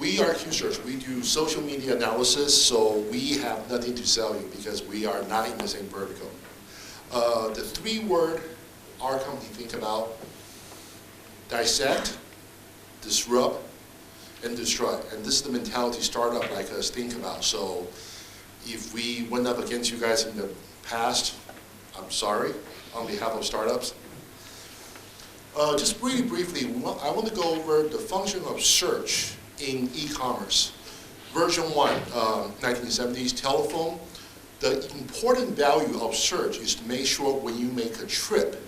We are Qsearch. We do social media analysis, so we have nothing to sell you because we are not in the same vertical. The 3-word our company think about: dissect, disrupt, and destroy. And this is the mentality startup like us think about. So if we went up against you guys in the past, I'm sorry on behalf of startups. Just really briefly, I want to go over the function of search in e-commerce. Version 1, 1970s telephone. The important value of search is to make sure when you make a trip,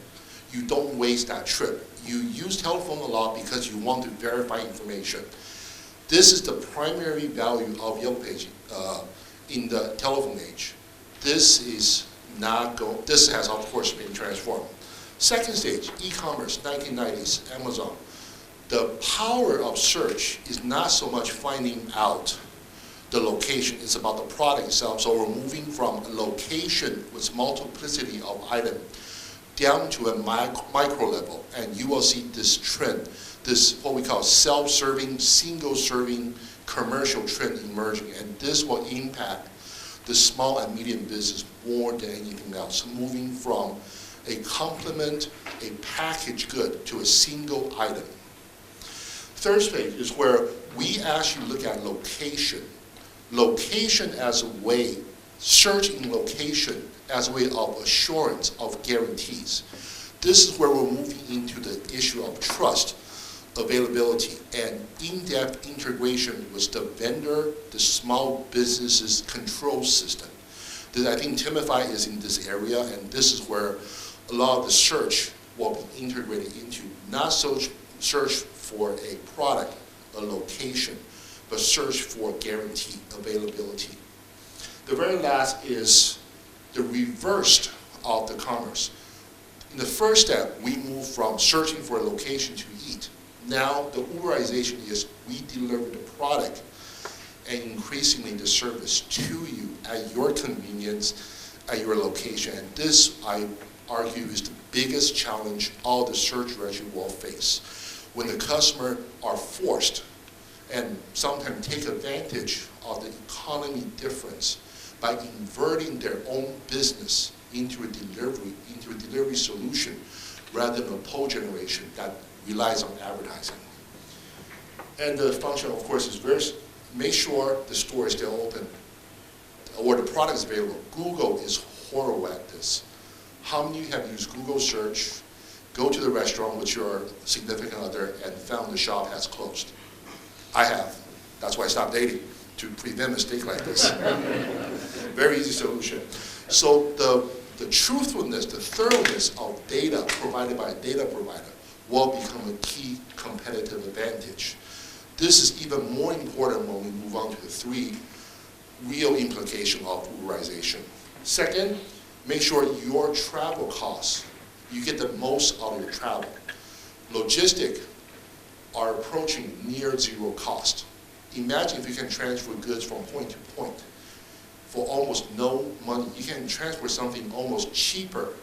you don't waste that trip. You use telephone a lot because you want to verify information. This is the primary value of Yellow Page in the telephone age. This has of course been transformed. Second stage, e-commerce, 1990s, Amazon. The power of search is not so much finding out the location, it's about the product itself. So we're moving from a location with multiplicity of items down to a micro level, and you will see this trend, this what we call self-serving, single-serving commercial trend emerging, and this will impact the small and medium business more than anything else, moving from a complement, a packaged good, to a single item. Third stage is where we actually look at location. Location as a way, search in location as a way of assurance of guarantees. This is where we're moving into the issue of trust, availability, and in-depth integration with the vendor, the small businesses control system. I think Timify is in this area, and this is where a lot of the search will be integrated into, not so search for a product, a location, but search for guaranteed availability. The very last is the reverse of the commerce. In the first step, we move from searching for a location to eat. Now, the Uber-ization is we deliver the product and increasingly the service to you at your convenience, at your location. And this, I argue, is the biggest challenge all the search regime will face. When the customer are forced and sometimes take advantage of the economy difference by inverting their own business into a delivery solution rather than a pull generation that relies on advertising. And the function, of course, is make sure the store is still open or the product is available. Google is horrible at this. How many of you have used Google search, go to the restaurant with your significant other, and found the shop has closed? I have. That's why I stopped dating, to prevent mistakes like this. Very easy solution. So the truthfulness, the thoroughness of data provided by a data provider will become a key competitive advantage. This is even more important when we move on to the 3 real implications of Uber-ization. Second, make sure your travel costs, you get the most out of your travel. Logistics are approaching near zero cost. Imagine if you can transfer goods from point to point for almost no money. You can transfer something almost cheaper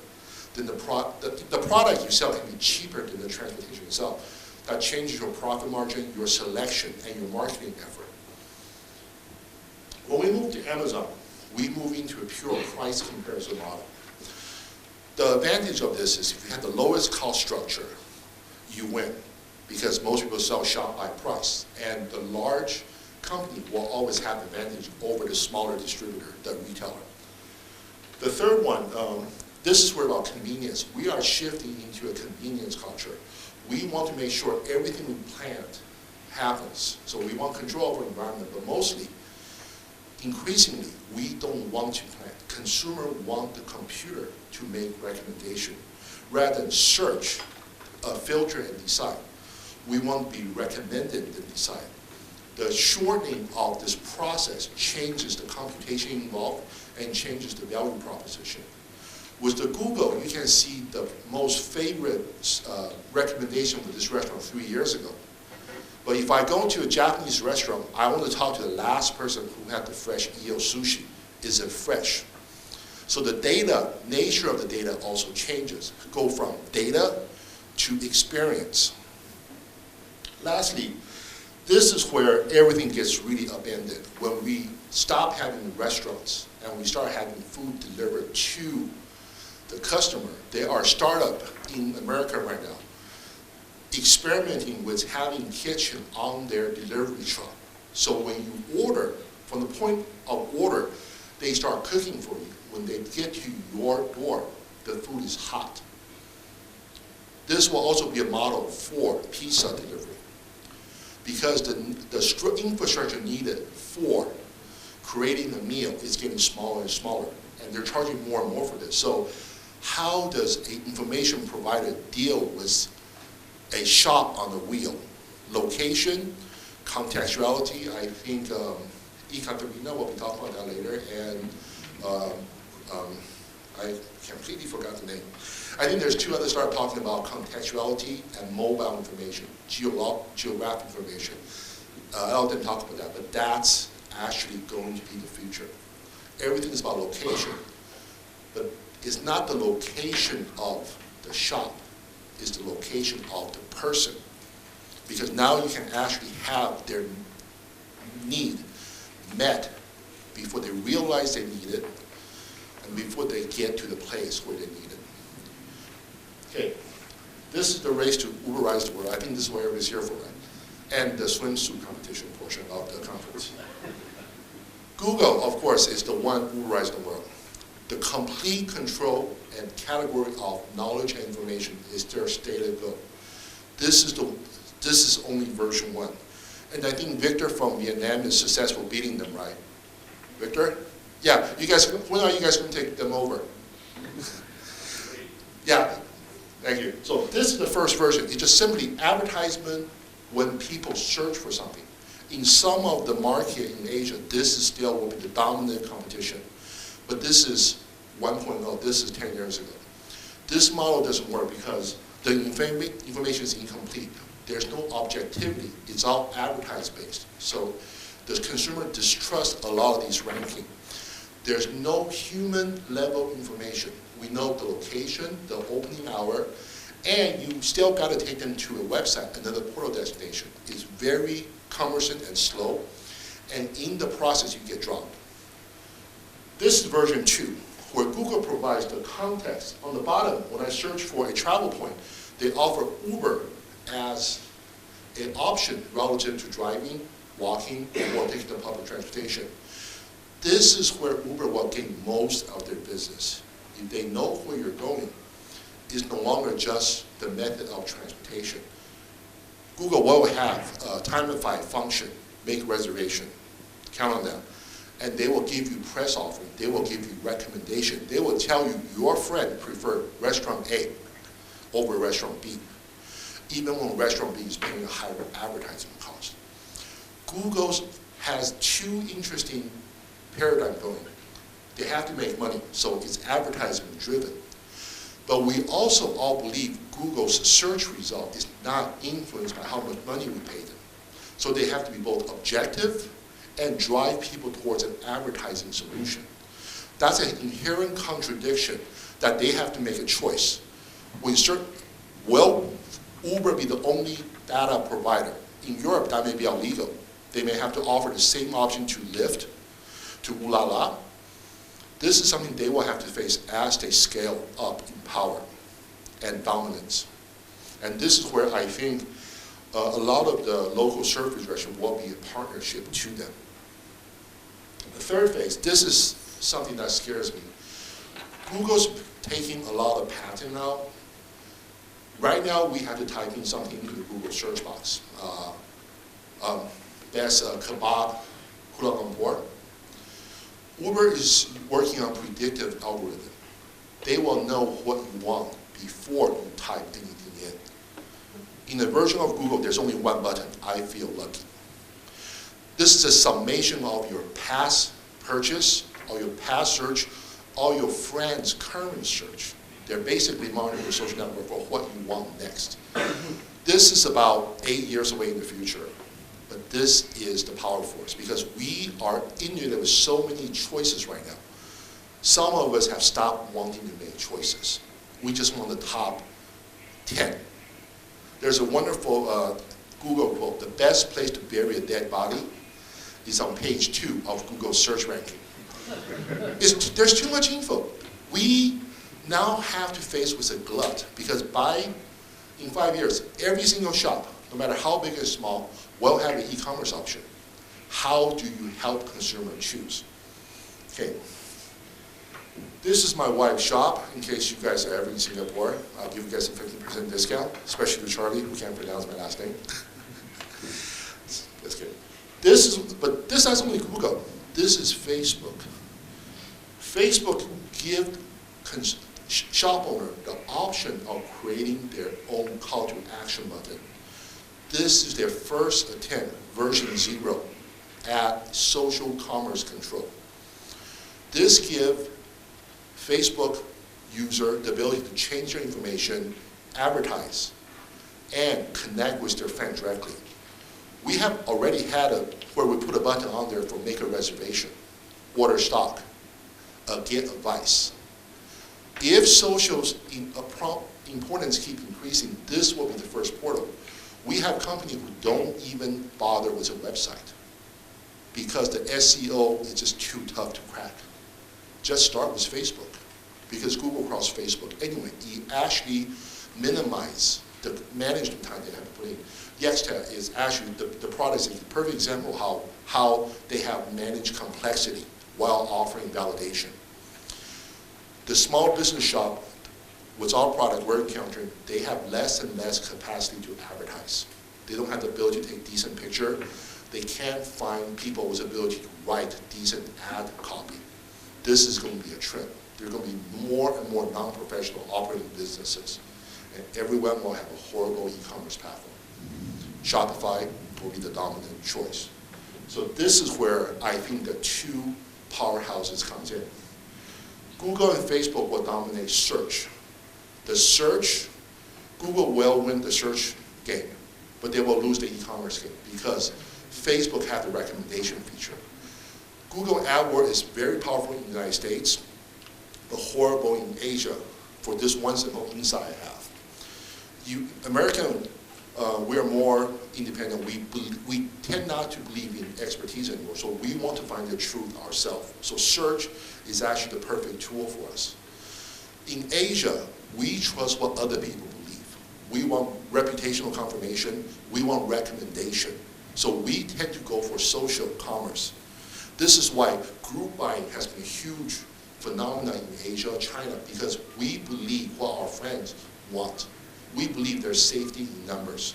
than the product you sell can be cheaper than the transportation itself. That changes your profit margin, your selection, and your marketing effort. When we move to Amazon, we move into a pure price comparison model. The advantage of this is if you have the lowest cost structure, you win, because most people shop by price, and the large company will always have advantage over the smaller distributor, the retailer. The third one, this is where about convenience. We are shifting into a convenience culture. We want to make sure everything we plant happens. So we want control over environment, but mostly, increasingly, we don't want to plant. Consumer want the computer to make recommendation rather than search, filter, and decide. We want to be recommended and decide. The shortening of this process changes the computation involved and changes the value proposition. With the Google, you can see the most favorite recommendation for this restaurant 3 years ago. But if I go to a Japanese restaurant, I want to talk to the last person who had the fresh eel sushi. Is it fresh? So the data, nature of the data also changes. Go from data to experience. Lastly, This is where everything gets really upended. When we stop having restaurants and we start having food delivered to the customer. There are startups in America right now experimenting with having kitchen on their delivery truck. So when you order, from the point of order, they start cooking for you. When they get to your door, the food is hot. This will also be a model for pizza delivery, because the infrastructure needed for creating a meal is getting smaller and smaller, and they're charging more and more for this. So how does an information provider deal with a shop on the wheel? Location, contextuality, I think Ekaterina will be talking about that later, and I completely forgot the name. I think there's two others start talking about contextuality and mobile information, geographic information. I'll then talk about that, but that's actually going to be the future. Everything is about location, but it's not the location of the shop, it's the location of the person. Because now you can actually have their need met before they realize they need it and before they get to the place where they need it. Okay, this is the race to Uberize the world. I think this is what everybody's here for, right? And the swimsuit competition portion of the conference. Google, of course, is the one Uberizing the world. The complete control and category of knowledge and information is their stated goal. This is only version 1. And I think Victor from Vietnam is successful beating them, right? Victor? Yeah, you guys, when are you guys going to take them over? Yeah, thank you. So this is the first version. It's just simply advertisement when people search for something. In some of the market in Asia, this is still will be the dominant competition. But this is 1.0, this is 10 years ago. This model doesn't work because the information is incomplete. There's no objectivity. It's all advertise-based. So the consumer distrusts a lot of these rankings. There's no human level information. We know the location, the opening hour, and you still got to take them to a website, another portal destination. It's very cumbersome and slow, and in the process you get dropped. This is version 2, where Google provides the context. On the bottom, when I search for a travel point, they offer Uber as an option relative to driving, walking, or taking the public transportation. This is where Uber will gain most of their business. If they know where you're going, it's no longer just the method of transportation. Google will have a Timeify function, make reservation, count on that. And they will give you press offering, they will give you recommendation, they will tell you your friend preferred restaurant A over restaurant B, even when restaurant B is paying a higher advertising cost. Google has 2 interesting paradigms going. They have to make money, so it's advertisement driven. But we also all believe Google's search result is not influenced by how much money we pay them. So they have to be both objective and drive people towards an advertising solution. That's an inherent contradiction that they have to make a choice. Will Uber be the only data provider? In Europe, that may be illegal. They may have to offer the same option to Lyft, to Ulala. This is something they will have to face as they scale up in power and dominance. And this is where I think a lot of the local service restaurants will be a partnership to them. The third phase, this is something that scares me. Google's taking a lot of patent now. Right now, we have to type in something into the Google search box. That's kebab Kuala Lumpur. Uber is working on predictive algorithm. They will know what you want before you type anything in. In the version of Google, there's only one button, I feel lucky. This is a summation of your past purchase, or your past search, or your friend's current search. They're basically monitoring your social network for what you want next. This is about 8 years away in the future. But this is the power force, because we are inundated with so many choices right now. Some of us have stopped wanting to make choices. We just want the top 10. There's a wonderful Google quote, the best place to bury a dead body is on page 2 of Google search ranking. There's too much info. We now have to face with a glut because in 5 years, every single shop, no matter how big or small, will have an e-commerce option. How do you help consumers choose? Okay. This is my wife's shop, in case you guys are ever in Singapore. I'll give you guys a 50% discount, especially to Charlie, who can't pronounce my last name. That's good. But this is only Google. This is Facebook. Facebook gives shop owner the option of creating their own call to action button. This is their first attempt, version 0, at social commerce control. This gives Facebook user the ability to change their information, advertise, and connect with their fans directly. We have already had where we put a button on there for make a reservation, order stock, get advice. If social's importance keep increasing, this will be the first portal. We have companies who don't even bother with a website because the SEO is just too tough to crack. Just start with Facebook because Google crawls Facebook anyway. You actually minimize the management time they have to put in. Yexta is actually, the product is a perfect example of how they have managed complexity while offering validation. The small business shop, with our product we're encountering, they have less and less capacity to advertise. They don't have the ability to take decent picture. They can't find people with the ability to write decent ad copy. This is going to be a trend. There are going to be more and more non-professional operating businesses, and everyone will have a horrible e-commerce platform. Shopify will be the dominant choice. So this is where I think the two powerhouses comes in. Google and Facebook will dominate search. The search, Google will win the search game, but they will lose the e-commerce game because Facebook has the recommendation feature. Google AdWords is very powerful in the United States, but horrible in Asia for this one simple insight I have. American, we are more independent. We tend not to believe in expertise anymore, so we want to find the truth ourselves. So search is actually the perfect tool for us. In Asia, we trust what other people believe. We want reputational confirmation. We want recommendation. So we tend to go for social commerce. This is why group buying has been a huge phenomenon in Asia, China, because we believe what our friends want. We believe there's safety in numbers.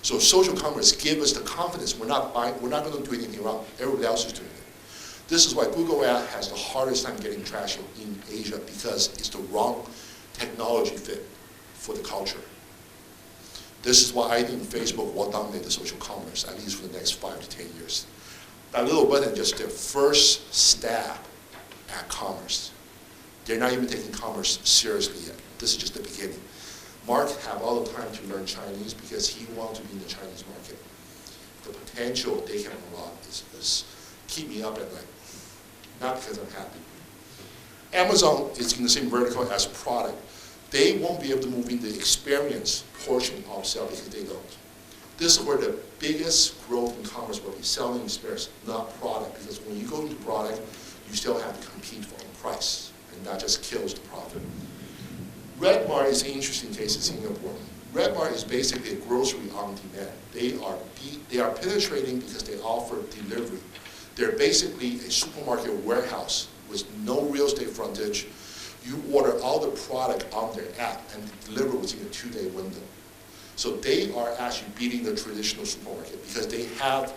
So social commerce gives us the confidence we're not going to do anything wrong. Everybody else is doing it. This is why Google Ads has the hardest time getting traction in Asia because it's the wrong technology fit for the culture. This is why I think Facebook will dominate the social commerce, at least for the next 5 to 10 years. That little button is just their first stab at commerce. They're not even taking commerce seriously yet. This is just the beginning. Mark have all the time to learn Chinese because he wants to be in the Chinese market. The potential they can unlock is keep me up at night, not because I'm happy. Amazon is in the same vertical as product. They won't be able to move in the experience portion of sale because they don't. This is where the biggest growth in commerce will be selling experience, not product, because when you go into product, you still have to compete for price, and that just kills the profit. Redmart is an interesting case in Singapore. Redmart is basically a grocery on demand. They are penetrating because they offer delivery. They're basically a supermarket warehouse with no real estate frontage. You order all the product on their app and deliver within a 2-day window. So they are actually beating the traditional supermarket because they have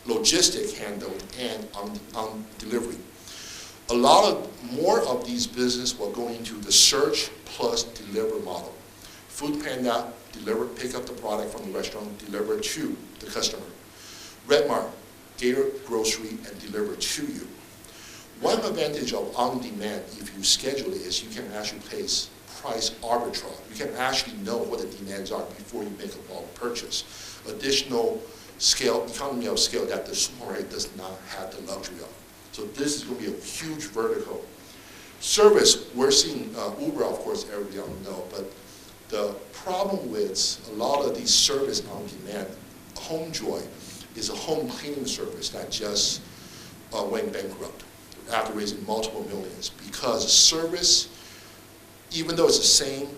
logistic handled and on delivery. A lot more of these businesses will go into the search plus deliver model. Food Panda, pick up the product from the restaurant, deliver to the customer. Redmart, Gator Grocery, and deliver to you. One advantage of on-demand, if you schedule it, is you can actually place price arbitrage. You can actually know what the demands are before you make a bulk purchase. Additional scale, economy of scale that the supermarket does not have the luxury of. So this is going to be a huge vertical. Service, we're seeing Uber, of course, everybody know, but the problem with a lot of these service on demand, HomeJoy is a home cleaning service that just went bankrupt after raising multiple millions, because service, even though it's the same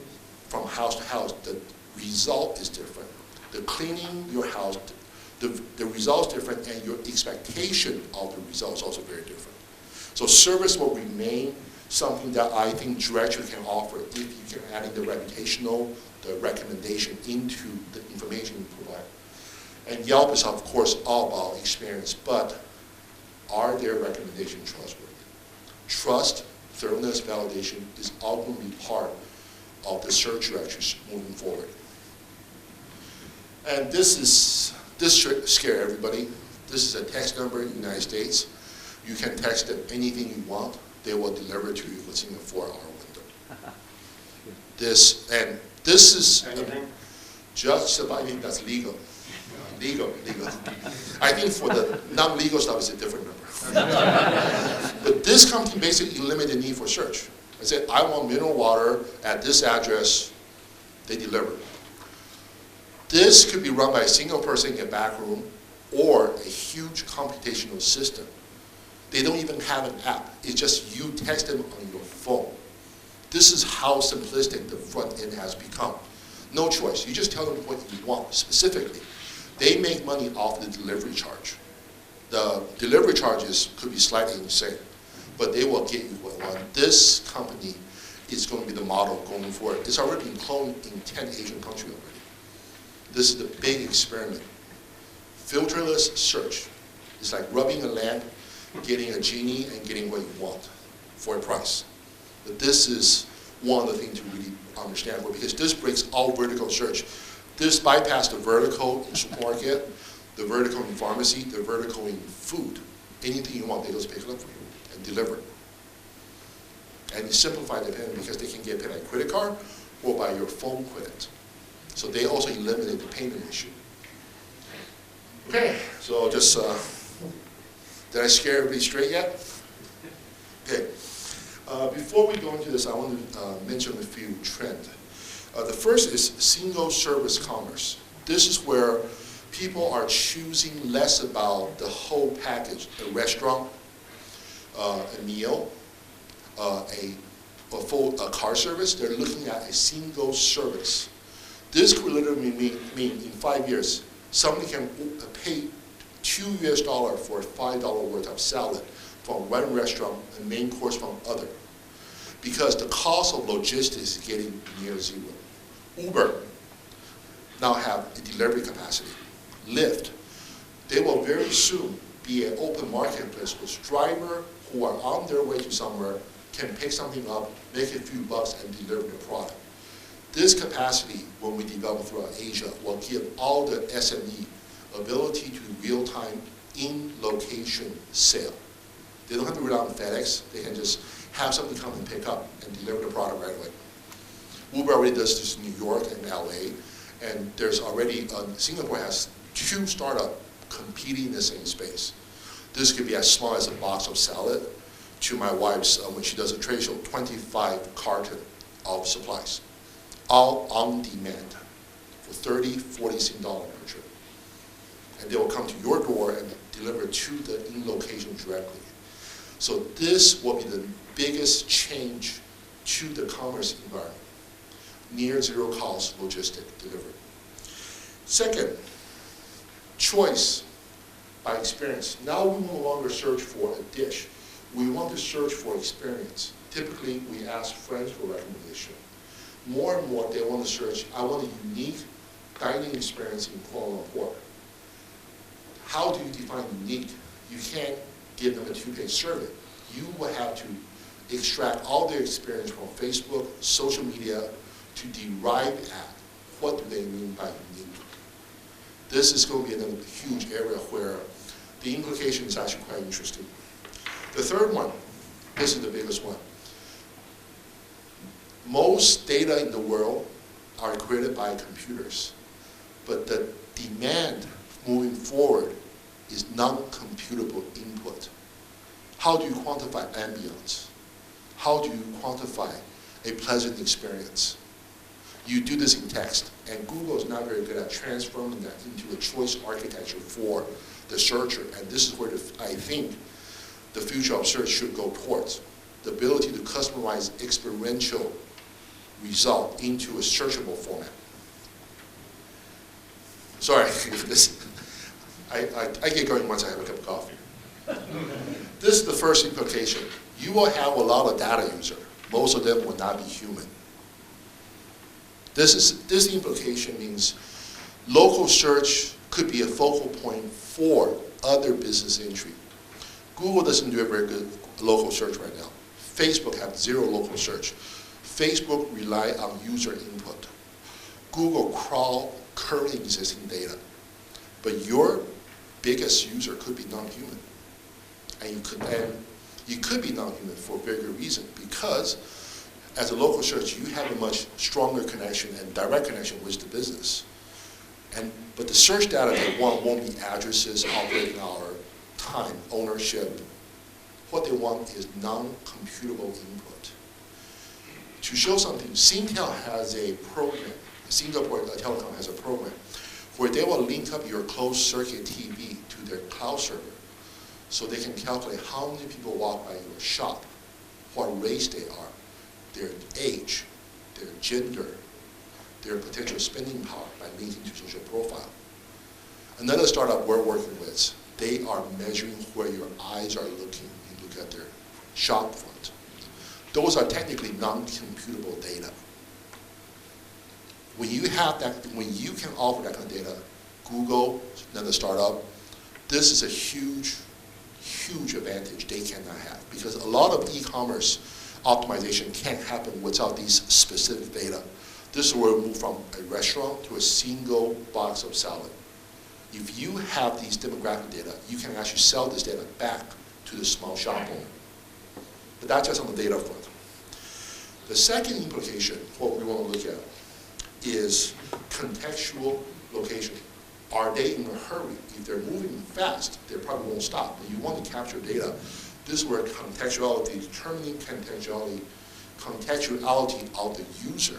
from house to house, the result is different. The cleaning your house, the result's different, and your expectation of the result is also very different. So service will remain something that I think directory can offer if you can add in the reputational, the recommendation into the information you provide. And Yelp is, of course, all about experience, but are their recommendations trustworthy? Trust, thoroughness, validation is all going to be part of the search directories moving forward. And this should scare everybody. This is a text number in the United States. You can text them anything you want. They will deliver to you within a 4-hour window. This is just about, I think that's legal. Legal. I think for the non-legal stuff, it's a different number. But this company basically eliminated the need for search. I said, I want mineral water at this address. They deliver. This could be run by a single person in a back room or a huge computational system. They don't even have an app. It's just you text them on your phone. This is how simplistic the front end has become. No choice. You just tell them what you want specifically. They make money off the delivery charge. The delivery charges could be slightly insane, but they will get you what you want. This company is going to be the model going forward. It's already been cloned in 10 Asian countries already. This is the big experiment. Filterless search. It's like rubbing a lamp, getting a genie, and getting what you want for a price. But this is one of the things to really understand, because this breaks all vertical search. This bypasses the vertical in supermarket, the vertical in pharmacy, the vertical in food. Anything you want, they just pick it up for you and deliver. And you simplify the payment because they can get paid by credit card or by your phone credit. So they also eliminate the payment issue. Okay, so just, did I scare everybody straight yet? Okay. Before we go into this, I want to mention a few trends. The first is single service commerce. This is where people are choosing less about the whole package, a restaurant, a meal, a full car service. They're looking at a single service. This could literally mean in 5 years, somebody can pay $2 for a $5 worth of salad from one restaurant and main course from other, because the cost of logistics is getting near zero. Uber now have a delivery capacity. Lyft, they will very soon be an open marketplace with drivers who are on their way to somewhere can pick something up, make a few bucks, and deliver the product. This capacity, when we develop throughout Asia, will give all the SME ability to real-time in-location sale. They don't have to rely on FedEx. They can just have something come and pick up and deliver the product right away. Uber already does this in New York and LA, and there's already, Singapore has 2 startups competing in the same space. This could be as small as a box of salad to my wife's, when she does a trade show, 25 cartons of supplies, all on demand for 30, 40 Sing dollar per trip. And they will come to your door and deliver to the in-location directly. So this will be the biggest change to the commerce environment. Near zero cost logistic delivery. Second, choice by experience. Now we no longer search for a dish. We want to search for experience. Typically, we ask friends for recommendation. More and more, they want to search, I want a unique dining experience in Kuala Lumpur. How do you define unique? You can't give them a 2-page survey. You will have to extract all their experience from Facebook, social media, to derive at what do they mean by unique. This is going to be another huge area where the implication is actually quite interesting. The third one, this is the biggest one. Most data in the world are created by computers, but the demand moving forward is non-computable input. How do you quantify ambience? How do you quantify a pleasant experience? You do this in text, and Google is not very good at transforming that into a choice architecture for the searcher, and this is where I think the future of search should go towards. The ability to customize experiential result into a searchable format. Sorry, I get going once I have a cup of coffee. This is the first implication. You will have a lot of data users. Most of them will not be human. This implication means local search could be a focal point for other business entry. Google doesn't do a very good local search right now. Facebook have zero local search. Facebook rely on user input. Google crawl current existing data. But your biggest user could be non-human. And you could be non-human for a very good reason, because as a local search, you have a much stronger connection and direct connection with the business. But the search data they want won't be addresses, operating hour, time, ownership. What they want is non-computable input. To show something, Singtel has a program, Singapore Telecom has a program, where they will link up your closed circuit TV to their cloud server, so they can calculate how many people walk by your shop, what race they are, their age, their gender, their potential spending power by linking to social profile. Another startup we're working with, they are measuring where your eyes are looking. You look at their shop front. Those are technically non-computable data. When you have that, when you can offer that kind of data, Google, another startup, this is a huge, huge advantage they cannot have, because a lot of e-commerce optimization can't happen without these specific data. This is where we move from a restaurant to a single box of salad. If you have these demographic data, you can actually sell this data back to the small shop owner. But that's just on the data front. The second implication, what we want to look at, is contextual location. Are they in a hurry? If they're moving fast, they probably won't stop. But you want to capture data. This is where contextuality, determining contextuality of the user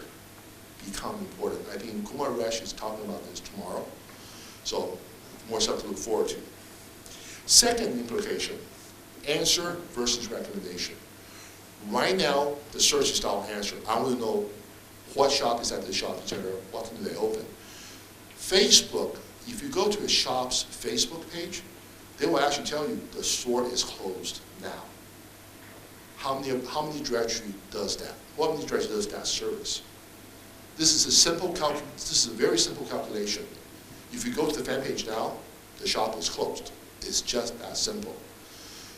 become important. I think Kumar Resh is talking about this tomorrow. So more stuff to look forward to. Second implication, answer versus recommendation. Right now, the search is style answer. I want to know what shop is at the shopping center, what time do they open. Facebook, if you go to a shop's Facebook page, they will actually tell you the store is closed now. How many directory does that? What many directory does that service? This is a very simple calculation. If you go to the fan page now, the shop is closed. It's just that simple.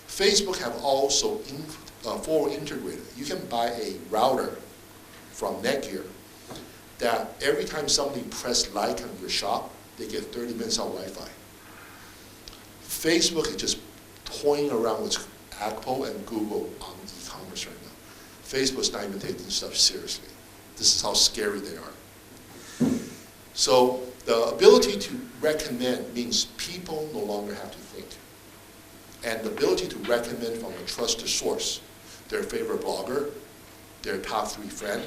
Facebook have also forward integrated. You can buy a router from Netgear that every time somebody press like on your shop, they get 30 minutes of Wi-Fi. Facebook is just toying around with Apple and Google on e-commerce right now. Facebook's not even taking stuff seriously. This is how scary they are. So the ability to recommend means people no longer have to think. And the ability to recommend from a trusted source, their favorite blogger, their top 3 friend,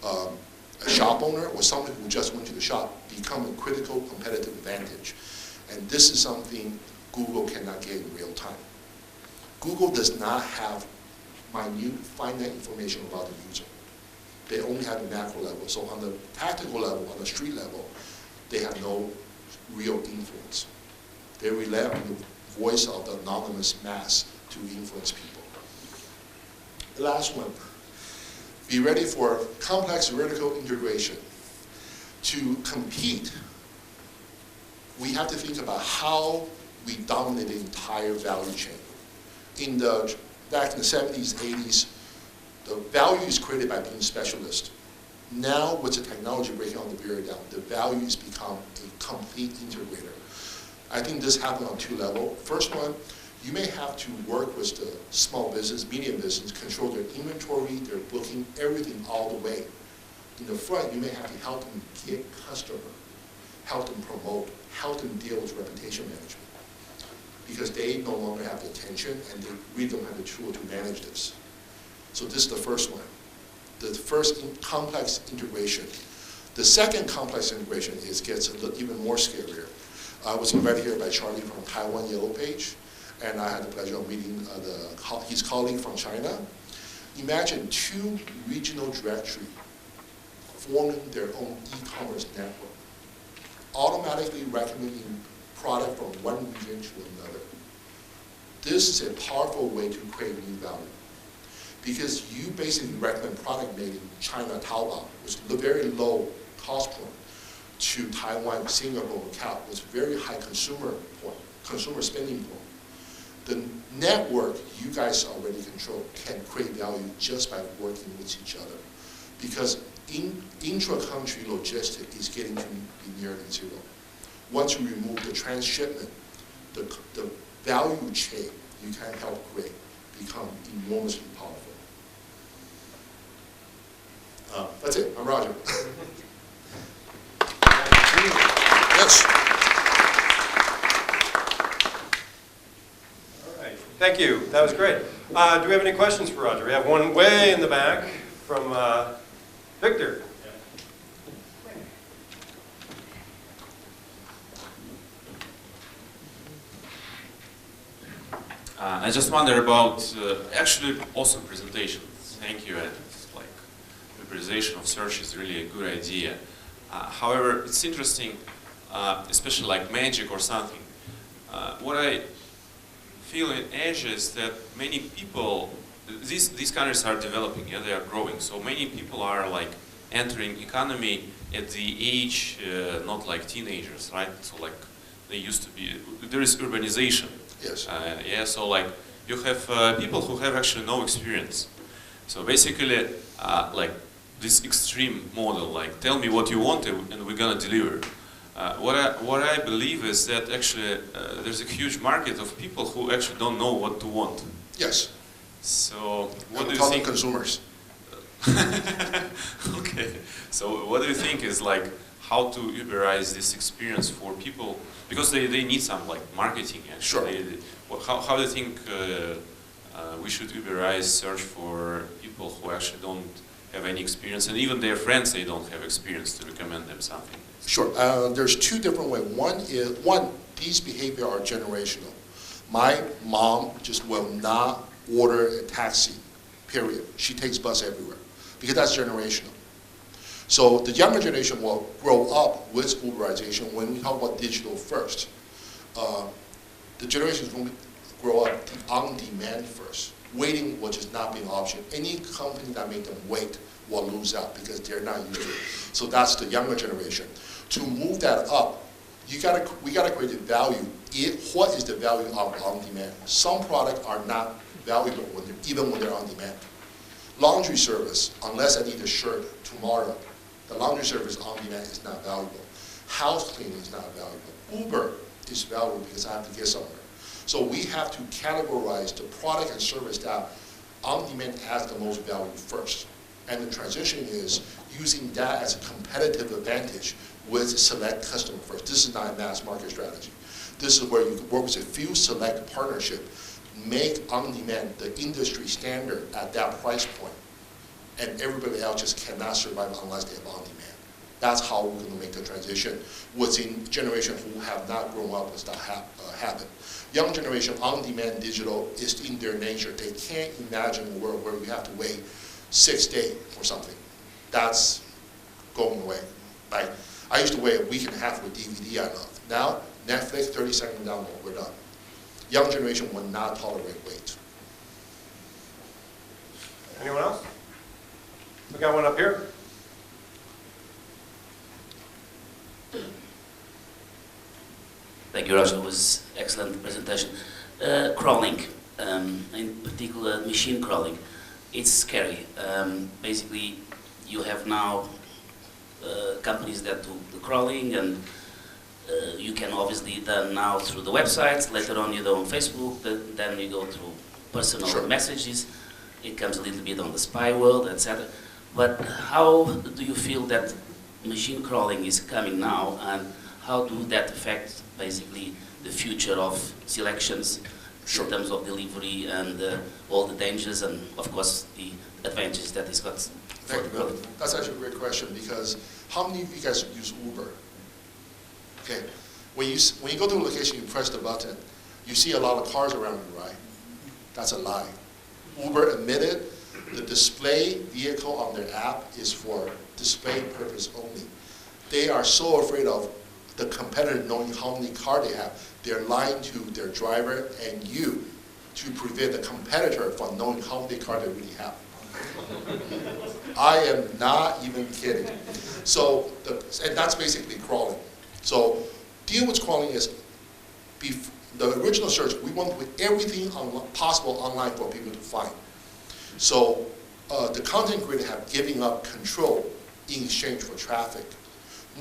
a shop owner, or someone who just went to the shop, become a critical competitive advantage. And this is something Google cannot get in real time. Google does not have minute, finite information about the user. They only have a macro level. So on the tactical level, on the street level, they have no real influence. They rely on the voice of the anonymous mass to influence people. The last one, be ready for complex vertical integration. To compete, we have to think about how we dominate the entire value chain. Back in the 70s, 80s, the value is created by being specialist. Now, with the technology breaking all the barrier down, the value has become a complete integrator. I think this happened on 2 levels. First one, you may have to work with the small business, medium business, control their inventory, their booking, everything all the way. In the front, you may have to help them get customer, help them promote, help them deal with reputation management. Because they no longer have the attention and they really don't have the tool to manage this. So this is the first one. the first complex integration. The second complex integration gets even more scarier. I was invited here by Charlie from Taiwan Yellow Page, and I had the pleasure of meeting his colleague from China. Imagine two regional directories forming their own e-commerce network, automatically recommending product from one region to another. This is a powerful way to create new value, because you basically recommend product made in China, Taobao, with a very low cost point, to Taiwan, Singapore, Macau, with very high consumer spending point. The network you guys already control can create value just by working with each other, because intra-country logistics is getting to be nearly zero. Once you remove the transshipment, the value chain you can help create become enormously powerful. That's it. I'm Roger. Yes. All right. Thank you. That was great. Do we have any questions for Roger? We have one way in the back from Victor. I just wonder about actually awesome presentation. Thank you. And it's like Uber-ization of search is really a good idea. However, it's interesting, especially like magic or something. What I feel in Asia is that many people, these countries are developing, yeah, they are growing. So many people are like entering economy at the age, not like teenagers, right? So like they used to be, there is urbanization. Yes. Yeah, so like you have people who have actually no experience. So basically, like this extreme model, like tell me what you want and we're gonna deliver. What I believe is that actually there's a huge market of people who actually don't know what to want. Yes. So what do you think? think? Consumers. Okay. So what do you think is like how to Uberize this experience for people? Because they need some like marketing actually. Sure. How do you think we should Uberize search for people who actually don't have any experience, and even their friends, they don't have experience to recommend them something? Sure. There's two different ways. One, these behaviors are generational. My mom just will not order a taxi, period. She takes bus everywhere, because that's generational. So the younger generation will grow up with Uber-ization. When we talk about digital first, the generations will grow up on demand first. Waiting will just not be an option. Any company that make them wait will lose out because they're not used to it. So that's the younger generation. To move that up, we gotta create a value. What is the value of on demand? Some products are not valuable even when they're on demand. Laundry service, unless I need a shirt tomorrow, the laundry service on demand is not valuable. House cleaning is not valuable. Uber is valuable because I have to get somewhere. So we have to categorize the product and service that on demand has the most value first. And the transition is using that as a competitive advantage with select customer first. This is not a mass market strategy. This is where you work with a few select partnership, make on demand the industry standard at that price point, and everybody else just cannot survive unless they have on demand. That's how we're going to make the transition within generation who have not grown up with that habit. Young generation, on-demand digital is in their nature. They can't imagine a world where we have to wait 6 days for something. That's going away. Like, I used to wait a week and a half for a DVD I love. Now, Netflix, 30-second download, we're done. Young generation will not tolerate wait. Anyone else? We got one up here. Thank you, Roger. It was excellent presentation. Crawling, in particular machine crawling, it's scary. Basically, you have now companies that do the crawling, and you can obviously done now through the websites. Later on, you do on Facebook. Then you go through personal Sure. messages. It comes a little bit on the spy world, etc. But how do you feel that machine crawling is coming now, and how do that affect basically the future of selections Sure. in terms of delivery and all the dangers and of course the advantages that it's got Thank you. That's actually a great question, because how many of you guys use Uber? Okay, when you go to a location, you press the button, you see a lot of cars around you, right? That's a lie. Uber admitted the display vehicle on their app is for display purpose only. They are so afraid of the competitor knowing how many cars they have. They're lying to their driver and you to prevent the competitor from knowing how many cars they really have. I am not even kidding. So, and that's basically crawling. So, deal with crawling is, the original search, we want to put everything possible online for people to find. So, the content creator have given up control in exchange for traffic.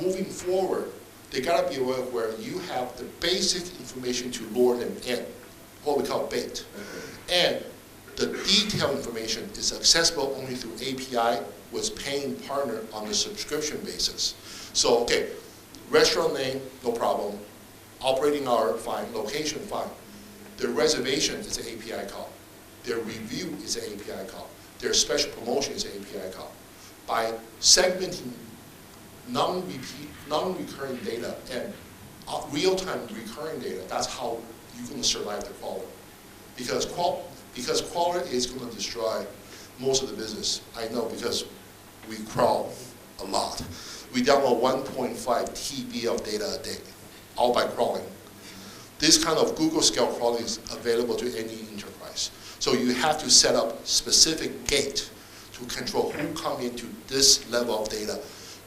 Moving forward, they gotta be aware where you have the basic information to lure them in, what we call bait. And the detailed information is accessible only through API with paying partner on a subscription basis. So, okay, restaurant name, no problem. Operating hour, fine. Location, fine. Their reservation is an API call. Their review is an API call. Their special promotion is an API call. By segmenting non-recurring data and real-time recurring data, that's how you're going to survive the crawler. Because crawler is going to destroy most of the business. I know, because we crawl a lot. We download 1.5 TB of data a day, all by crawling. This kind of Google scale crawling is available to any enterprise. So you have to set up specific gate to control who come into this level of data,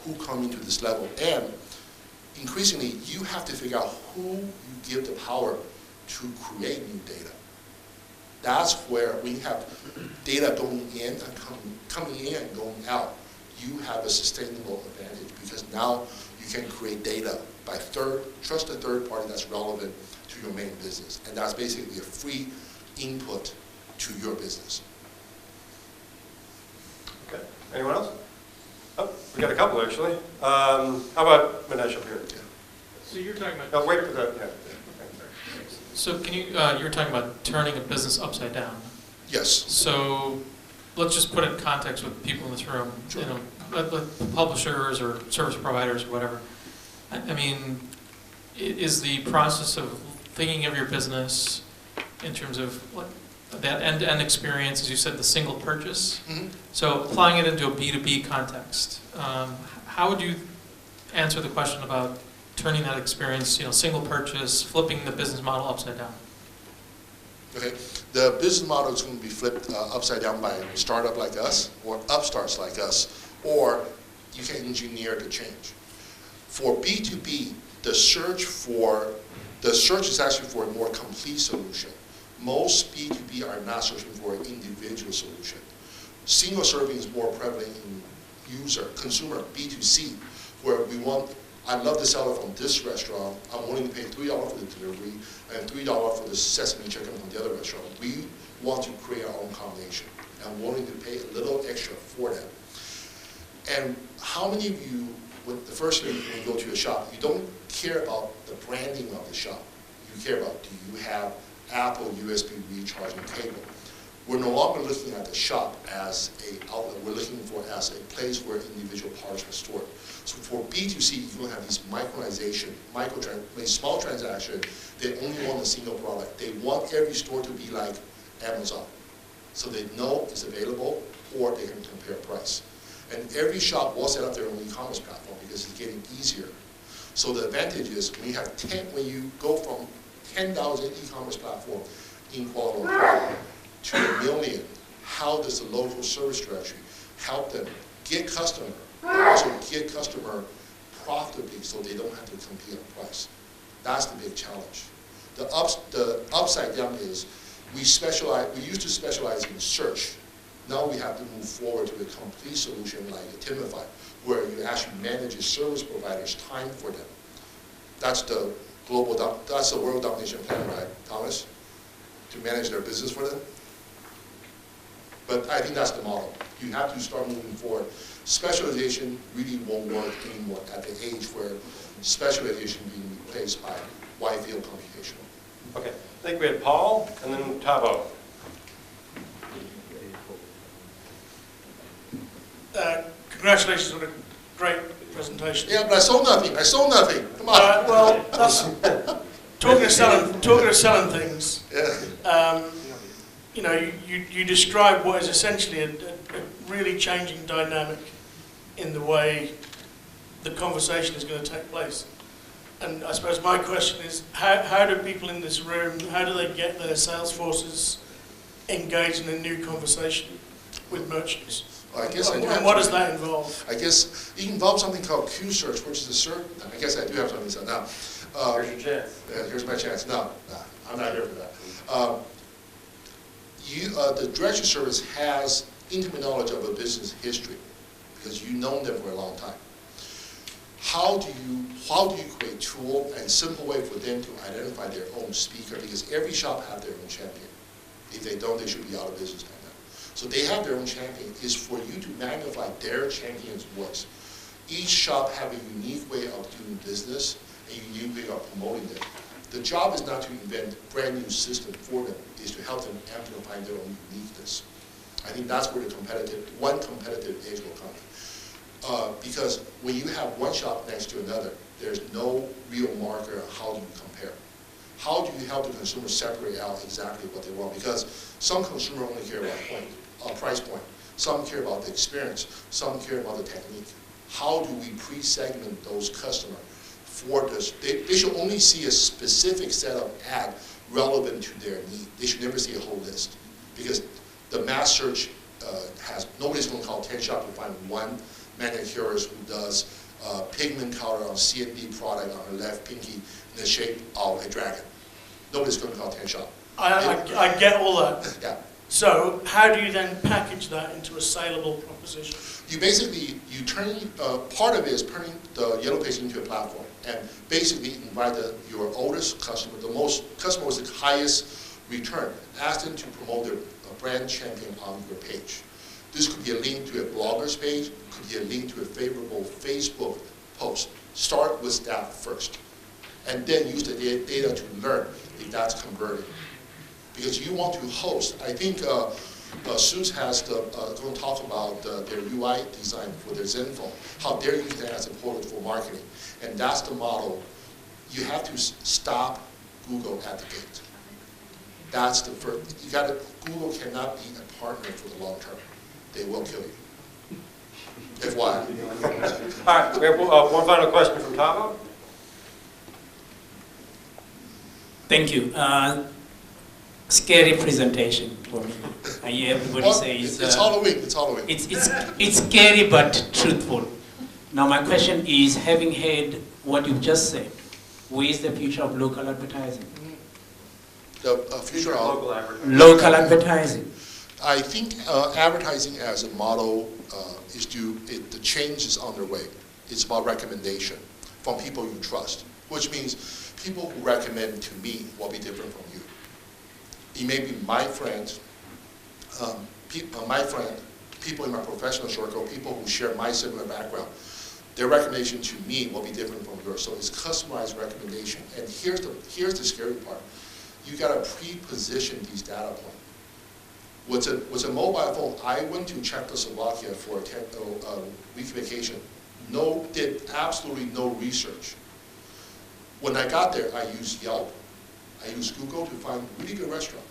who come into this level. And increasingly, you have to figure out who you give the power to create new data. That's where we have data going in and coming in and going out. You have a sustainable advantage, because now you can create data by trusted third party that's relevant to your main business. And that's basically a free input to your business. Okay, anyone else? Oh, we got a couple actually. How about Manesh up here? Yeah. So you're talking about. Oh, wait for that, yeah. So can you were talking about turning a business upside down. Yes. So let's just put it in context with people in this room. Sure. You know, publishers or service providers or whatever. I mean, is the process of thinking of your business in terms of what that end-to-end experience, as you said, the single purchase. Mm-hmm. So applying it into a B2B context, how would you answer the question about turning that experience, single purchase, flipping the business model upside down? Okay, the business model is going to be flipped upside down by a startup like us, or upstarts like us, or you can engineer the change. For B2B, the search is actually for a more complete solution. Most B2B are not searching for an individual solution. Single serving is more prevalent in consumer, B2C, where I love the seller from this restaurant. I'm willing to pay $3 for the delivery and $3 for the sesame chicken from the other restaurant. We want to create our own combination and willing to pay a little extra for them. And how many of you, the first thing when you go to a shop, you don't care about the branding of the shop. You care about, do you have Apple USB recharging cable? We're no longer looking at the shop as an outlet. We're looking for it as a place where individual parts are stored. So for B2C, you don't have these micronization, small transaction. They only want a single product. They want every store to be like Amazon. So they know it's available, or they can compare price. And every shop will set up their own e-commerce platform because it's getting easier. So the advantage is when you go from 10,000 e-commerce platform in Kuala Lumpur to 1 million, how does the local service directory help them get customer, but also get customer profitably so they don't have to compete on price? That's the big challenge. The upside down is we used to specialize in search. Now we have to move forward to a complete solution like Timify, where you actually manage a service provider's time for them. That's the world domination plan, right, Thomas? To manage their business for them? But I think that's the model. You have to start moving forward. Specialization really won't work anymore at the age where specialization being replaced by wide field computation. Okay, I think we had Paul and then Tabo. Congratulations on a great presentation. Yeah, but I sold nothing. I sold nothing. Come on. Well, that's talking of selling things. Yeah. You know, you describe what is essentially a really changing dynamic in the way the conversation is going to take place. And I suppose my question is, how do people in this room, how do they get their sales forces engaged in a new conversation with merchants? Well, I guess I do have And what to- does that involve? I guess it involves something called Qsearch, which is a search. I guess I do have something to say now. Here's your chance. Here's my chance. No, I'm not here for that. The directory service has intimate knowledge of a business history because you've known them for a long time. How do you create a tool and simple way for them to identify their own speaker? Because every shop has their own champion. If they don't, they should be out of business by now. So they have their own champion. It's for you to magnify their champion's voice. Each shop have a unique way of doing business, a unique way of promoting them. The job is not to invent a brand new system for them, is to help them amplify their own uniqueness. I think that's where the one competitive edge will come. Because when you have one shop next to another, there's no real marker of how do you compare. How do you help the consumer separate out exactly what they want? Because some consumer only care about price point. Some care about the experience. Some care about the technique. How do we pre-segment those customers for this? They should only see a specific set of ad relevant to their need. They should never see a whole list. Because the mass search nobody's going to call 10 shops to find one manicurist who does pigment color on CND product on her left pinky in the shape of a dragon. Nobody's going to call 10 shop. I get all that. Yeah. So how do you then package that into a saleable proposition? You basically, part of it is turning the Yellow Page into a platform and basically invite your oldest customer, the customer with the highest return, ask them to promote their brand champion on your page. This could be a link to a blogger's page, could be a link to a favorable Facebook post. Start with that first. And then use the data to learn if that's converting. Because you want to host, I think Suze has going to talk about their UI design for their Zenfone, how they're using that as a portal for marketing. And that's the model. You have to stop Google at the gate. That's the first. Google cannot be a partner for the long term. They will kill you. FYI. All right, we have one final question from Tavo. Thank you. Scary presentation for me. I hear everybody says it's Halloween. It's Halloween. It's scary but truthful. Now my question is, having heard what you've just said, where is the future of local advertising? The future of Local advertising. Local advertising. I think advertising as a model the change is on their way. It's about recommendation from people you trust, which means people who recommend to me will be different from you. It may be my friends, people in my professional circle, people who share my similar background. Their recommendation to me will be different from yours. So it's customized recommendation. And here's the scary part. You got to pre-position these data points. Was a mobile phone. I went to Czechoslovakia for a week vacation. Did absolutely no research. When I got there, I used Yelp. I used Google to find really good restaurant.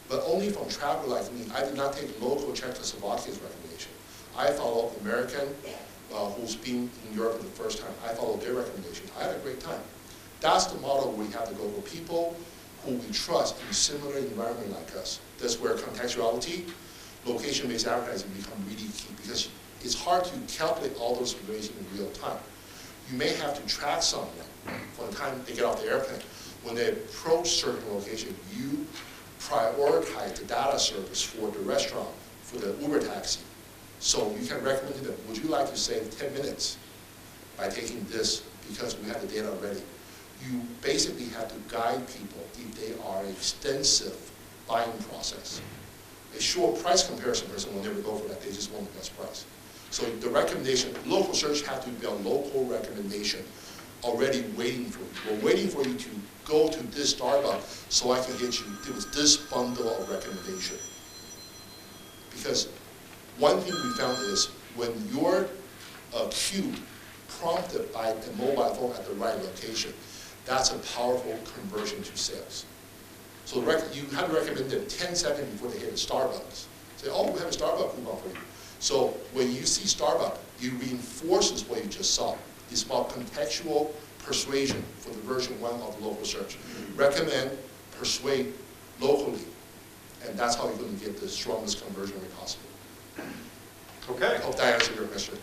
But only from travel like me, I did not take local Czechoslovakia's recommendation. I followed American, who's been in Europe for the first time. I followed their recommendation. I had a great time. That's the model we have to go for people who we trust in a similar environment like us. That's where contextuality, location-based advertising become really key because it's hard to calculate all those information in real time. You may have to track someone from the time they get off the airplane. When they approach certain location, you prioritize the data service for the restaurant, for the Uber taxi. So you can recommend to them, would you like to save 10 minutes by taking this because we have the data already? You basically have to guide people if they are extensive buying process. A short price comparison person will never go for that. They just want the best price. So the recommendation, local search has to be a local recommendation already waiting for you. We're waiting for you to go to this Starbucks so I can get you this bundle of recommendation. Because one thing we found is when your cue prompted by a mobile phone at the right location, that's a powerful conversion to sales. So you have to recommend them 10 seconds before they hit Starbucks. Say, oh, we have a Starbucks coupon for you. So when you see Starbucks, you reinforces what you just saw. It's about contextual persuasion for the version 1 of local search. Recommend, persuade locally, and that's how you're going to get the strongest conversion rate possible. Okay. I hope that answered your question.